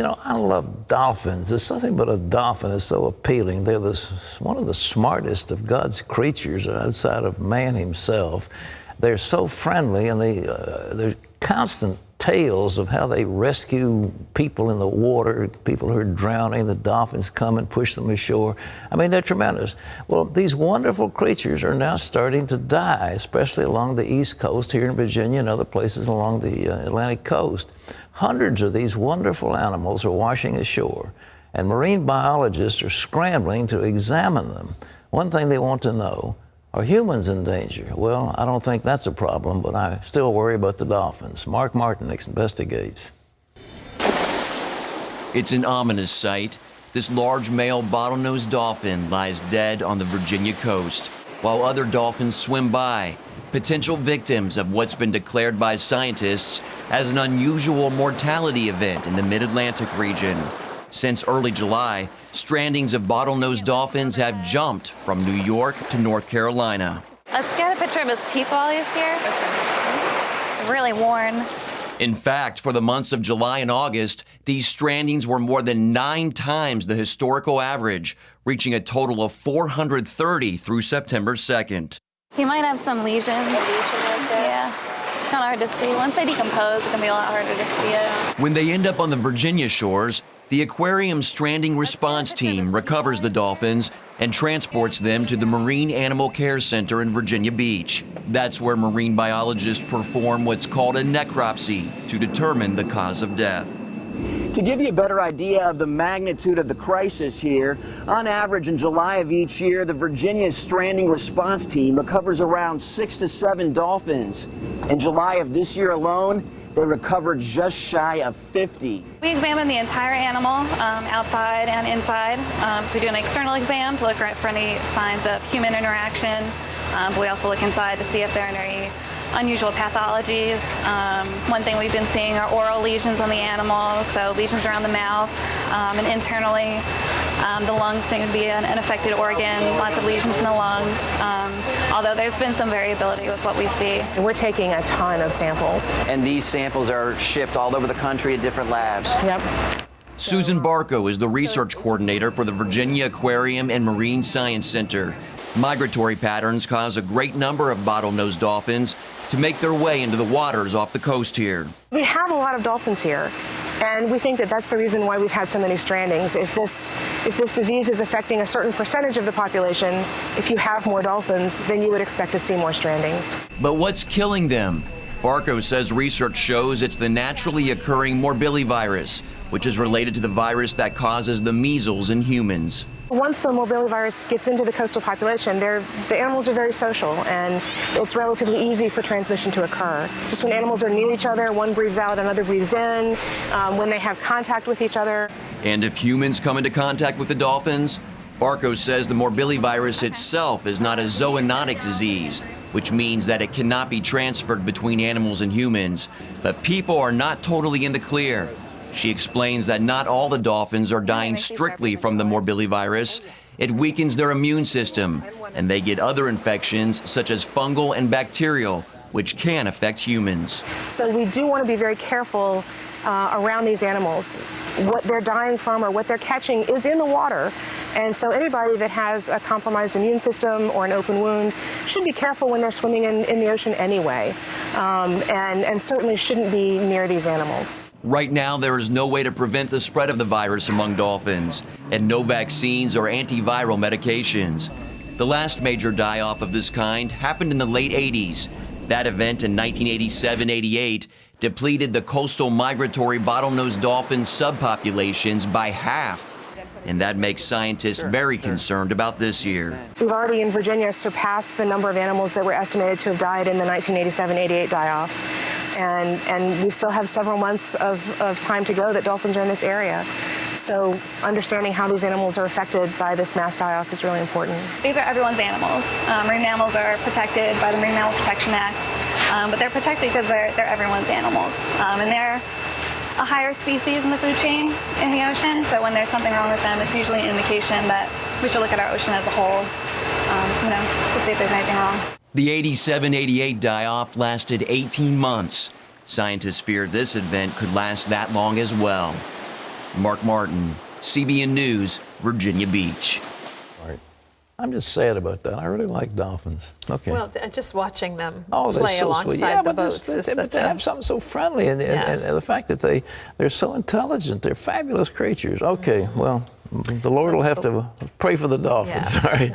You know, I love dolphins. There's something about a dolphin that's so appealing. They're one of the smartest of God's creatures outside of man himself. They're so friendly, and they're constant tales of how they rescue people in the water, people who are drowning. The dolphins come and push them ashore. I mean, they're tremendous. Well, these wonderful creatures are now starting to die, especially along the East Coast here in Virginia and other places along the Atlantic coast. Hundreds of these wonderful animals are washing ashore, and marine biologists are scrambling to examine them. One thing they want to know: are humans in danger? Well, I don't think that's a problem, but I still worry about the dolphins. Mark Martin investigates. It's an ominous sight. This large male bottlenose dolphin lies dead on the Virginia coast, while other dolphins swim by, potential victims of what's been declared by scientists as an unusual mortality event in the mid-Atlantic region. Since early July, strandings of bottlenose dolphins have jumped from New York to North Carolina. Let's get a picture of his teeth while he's here. They're really worn. In fact, for the months of July and August, these strandings were more than 9 times the historical average, reaching a total of 430 through September 2nd. He might have some lesions. Yeah. It's kind of hard to see. Once they decompose, it can be a lot harder to see it. When they end up on the Virginia shores, the aquarium stranding response team recovers the dolphins and transports them to the Marine Animal Care Center in Virginia Beach. That's where marine biologists perform what's called a necropsy to determine the cause of death. To give you a better idea of the magnitude of the crisis here, on average in July of each year, the Virginia Stranding Response Team recovers around 6 to 7 dolphins. In July of this year alone, they recovered just shy of 50. We examine the entire animal, outside and inside. So we do an external exam to look for any signs of human interaction. But we also look inside to see if there are any unusual pathologies. One thing we've been seeing are oral lesions on the animal, so lesions around the mouth, and internally. The lungs seem to be an affected organ, lots of lesions in the lungs, although there's been some variability with what we see. We're taking a ton of samples. And these samples are shipped all over the country at different labs. Yep. Susan Barco is the research coordinator for the Virginia Aquarium and Marine Science Center. Migratory patterns cause a great number of bottlenose dolphins to make their way into the waters off the coast here. We have a lot of dolphins here, and we think that that's the reason why we've had so many strandings. If this disease is affecting a certain percentage of the population, if you have more dolphins, then you would expect to see more strandings. But what's killing them? Barco says research shows it's the naturally occurring morbillivirus, which is related to the virus that causes the measles in humans. Once the morbillivirus gets into the coastal population, the animals are very social, and it's relatively easy for transmission to occur. Just when animals are near each other, one breathes out, another breathes in, when they have contact with each other. And if humans come into contact with the dolphins, Barco says the morbillivirus itself is not a zoonotic disease, which means that it cannot be transferred between animals and humans. But people are not totally in the clear. She explains that not all the dolphins are dying strictly from the morbillivirus. It weakens their immune system, and they get other infections such as fungal and bacterial, which can affect humans. So we do want to be very careful around these animals. What they're dying from or what they're catching is in the water. And so anybody that has a compromised immune system or an open wound should be careful when they're swimming in the ocean anyway, and certainly shouldn't be near these animals. Right now, there is no way to prevent the spread of the virus among dolphins, and no vaccines or antiviral medications. The last major die-off of this kind happened in the late 80s. That event in 1987-88 depleted the coastal migratory bottlenose dolphin subpopulations by half. And that makes scientists very concerned about this year. We've already in Virginia surpassed the number of animals that were estimated to have died in the 1987-88 die-off. And we still have several months of time to go that dolphins are in this area. So understanding how these animals are affected by this mass die-off is really important. These are everyone's animals. Marine mammals are protected by the Marine Mammal Protection Act, but they're protected because they're everyone's animals. And they're a higher species in the food chain in the ocean, so when there's something wrong with them, it's usually an indication that we should look at our ocean as a whole, to see if there's anything wrong. The 87-88 die-off lasted 18 months. Scientists feared this event could last that long as well. Mark Martin, CBN News, Virginia Beach. Right. I'm just sad about that. I really like dolphins. Okay. Well, just watching them Oh, they're play so alongside sweet. Yeah, the but boats is they such a... have something so friendly, and Yes. the fact that they're so intelligent, they're fabulous creatures. Okay, well, the Lord will have to pray for the dolphins. Yes. All right.